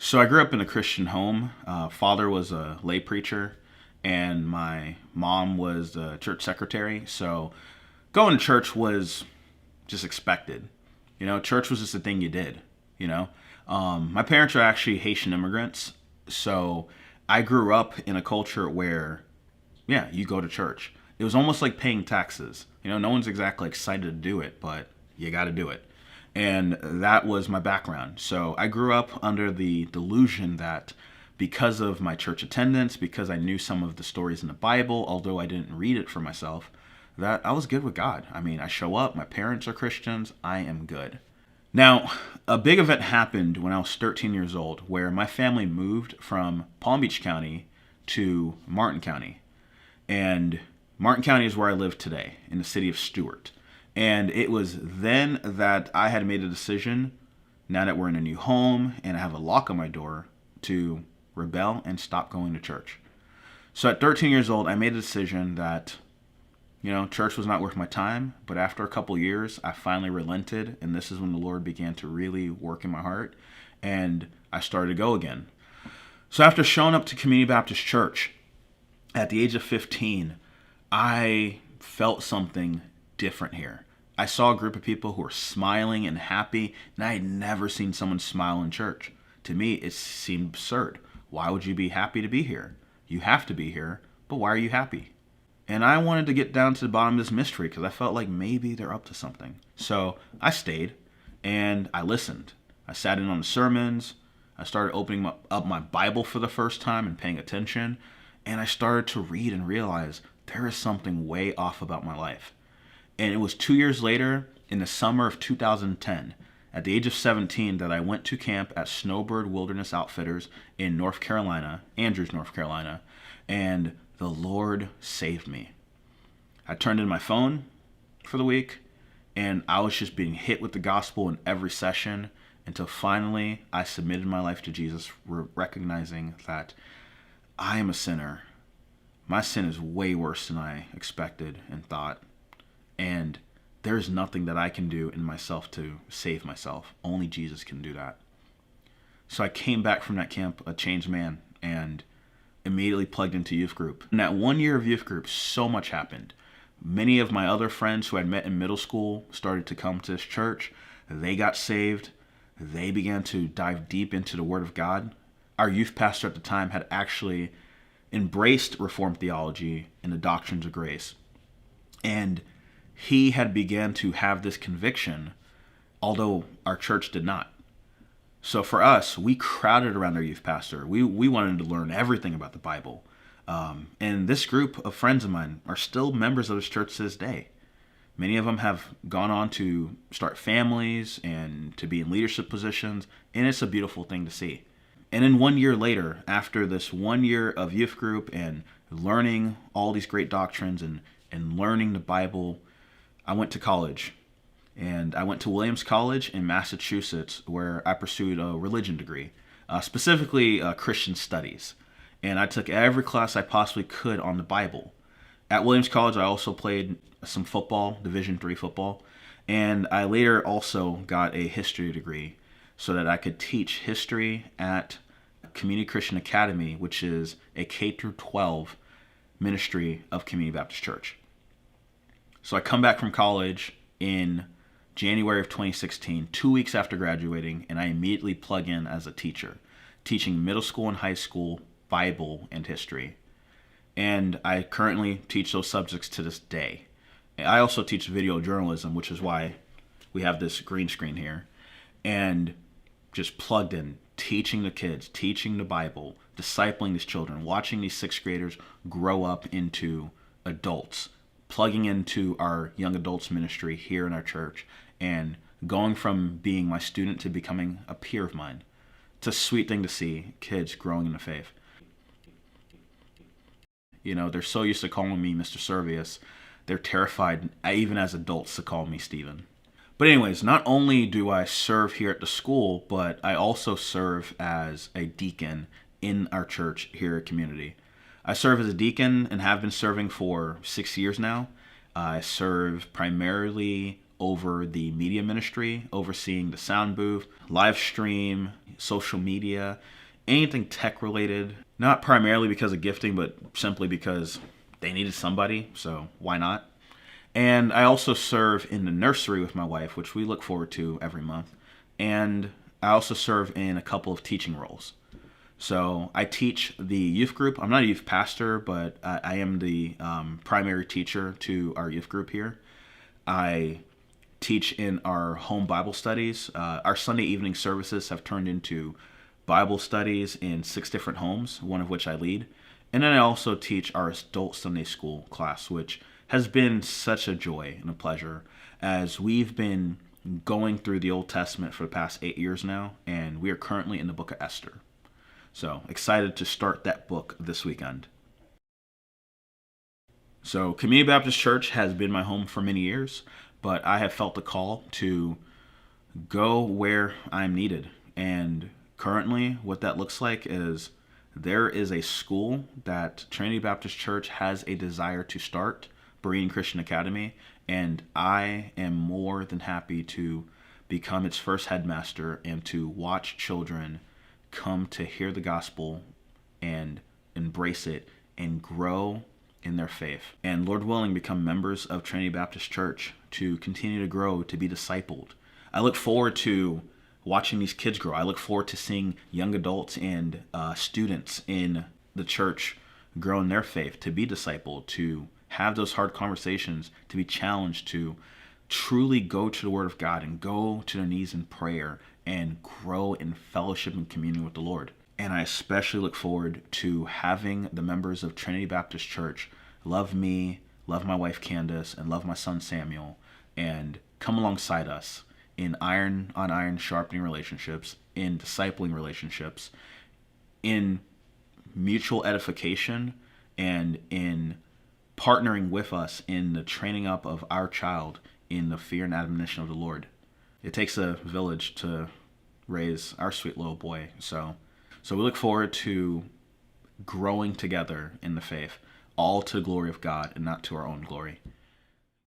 So I grew up in a Christian home. Father was a lay preacher, and my mom was the church secretary. So going to church was just expected. Church was just a thing you did. You know, my parents are actually Haitian immigrants, so I grew up in a culture where, yeah, you go to church. It was almost like paying taxes. No one's exactly excited to do it, but you got to do it. And that was my background. So I grew up under the delusion that because of my church attendance, because I knew some of the stories in the Bible, although I didn't read it for myself, that I was good with God. I mean, I show up, my parents are Christians, I am good. Now, a big event happened when I was 13 years old where my family moved from Palm Beach County to Martin County. And Martin County is where I live today, in the city of Stewart. And it was then that I had made a decision, now that we're in a new home and I have a lock on my door, to rebel and stop going to church. So at 13 years old, I made a decision that, church was not worth my time. But after a couple years, I finally relented. And this is when the Lord began to really work in my heart. And I started to go again. So after showing up to Community Baptist Church at the age of 15, I felt something different here. I saw a group of people who were smiling and happy, and I had never seen someone smile in church. To me, it seemed absurd. Why would you be happy to be here? You have to be here, but why are you happy? And I wanted to get down to the bottom of this mystery because I felt like maybe they're up to something. So I stayed and I listened. I sat in on the sermons. I started opening up my Bible for the first time and paying attention. And I started to read and realize there is something way off about my life. And it was 2 years later, in the summer of 2010, at the age of 17, that I went to camp at Snowbird Wilderness Outfitters in North Carolina, Andrews, North Carolina, and the Lord saved me. I turned in my phone for the week, and I was just being hit with the gospel in every session until finally I submitted my life to Jesus, recognizing that I am a sinner. My sin is way worse than I expected and thought. And there's nothing that I can do in myself to save myself. Only Jesus can do that. So I came back from that camp a changed man and immediately plugged into youth group. In that 1 year of youth group, so much happened. Many of my other friends who I'd met in middle school started to come to this church. They got saved. They began to dive deep into the Word of God. Our youth pastor at the time had actually embraced Reformed theology and the doctrines of grace. And he had began to have this conviction, although our church did not. So for us, we crowded around our youth pastor. We wanted to learn everything about the Bible. And this group of friends of mine are still members of this church to this day. Many of them have gone on to start families and to be in leadership positions, and it's a beautiful thing to see. And then 1 year later, after this 1 year of youth group and learning all these great doctrines and learning the Bible, I went to college. And I went to Williams College in Massachusetts, where I pursued a religion degree, specifically Christian studies. And I took every class I possibly could on the Bible. At Williams College, I also played some football, Division III football. And I later also got a history degree so that I could teach history at Community Christian Academy, which is a K-12 ministry of Community Baptist Church. So I come back from college in January of 2016, 2 weeks after graduating, and I immediately plug in as a teacher, teaching middle school and high school Bible and history. And I currently teach those subjects to this day. I also teach video journalism, which is why we have this green screen here. And just plugged in, teaching the kids, teaching the Bible, discipling these children, watching these sixth graders grow up into adults, plugging into our young adults ministry here in our church, and going from being my student to becoming a peer of mine. It's a sweet thing to see kids growing in the faith. They're so used to calling me Mr. Servius, they're terrified, even as adults, to call me Stephen. But anyways, not only do I serve here at the school, but I also serve as a deacon in our church here at Community. I serve as a deacon and have been serving for 6 years now. I serve primarily over the media ministry, overseeing the sound booth, live stream, social media, anything tech related. Not primarily because of gifting, but simply because they needed somebody, so why not? And I also serve in the nursery with my wife, which we look forward to every month. And I also serve in a couple of teaching roles. So I teach the youth group. I'm not a youth pastor, but I am the primary teacher to our youth group here. I teach in our home Bible studies. Our Sunday evening services have turned into Bible studies in 6 different homes, one of which I lead. And then I also teach our adult Sunday school class, which has been such a joy and a pleasure as we've been going through the Old Testament for the past 8 years now, and we are currently in the book of Esther. So excited to start that book this weekend. So Community Baptist Church has been my home for many years, but I have felt the call to go where I'm needed. And currently what that looks like is there is a school that Trinity Baptist Church has a desire to start, Berean Christian Academy, and I am more than happy to become its first headmaster and to watch children come to hear the gospel and embrace it and grow in their faith. And Lord willing, become members of Trinity Baptist Church to continue to grow, to be discipled. I look forward to watching these kids grow. I look forward to seeing young adults and students in the church grow in their faith, to be discipled, to have those hard conversations, to be challenged to truly go to the Word of God and go to their knees in prayer and grow in fellowship and communion with the Lord. And I especially look forward to having the members of Trinity Baptist Church love me, love my wife Candace, and love my son Samuel, and come alongside us in iron on iron sharpening relationships, in discipling relationships, in mutual edification, and in partnering with us in the training up of our child in the fear and admonition of the Lord. It takes a village to raise our sweet little boy. So we look forward to growing together in the faith, all to the glory of God and not to our own glory.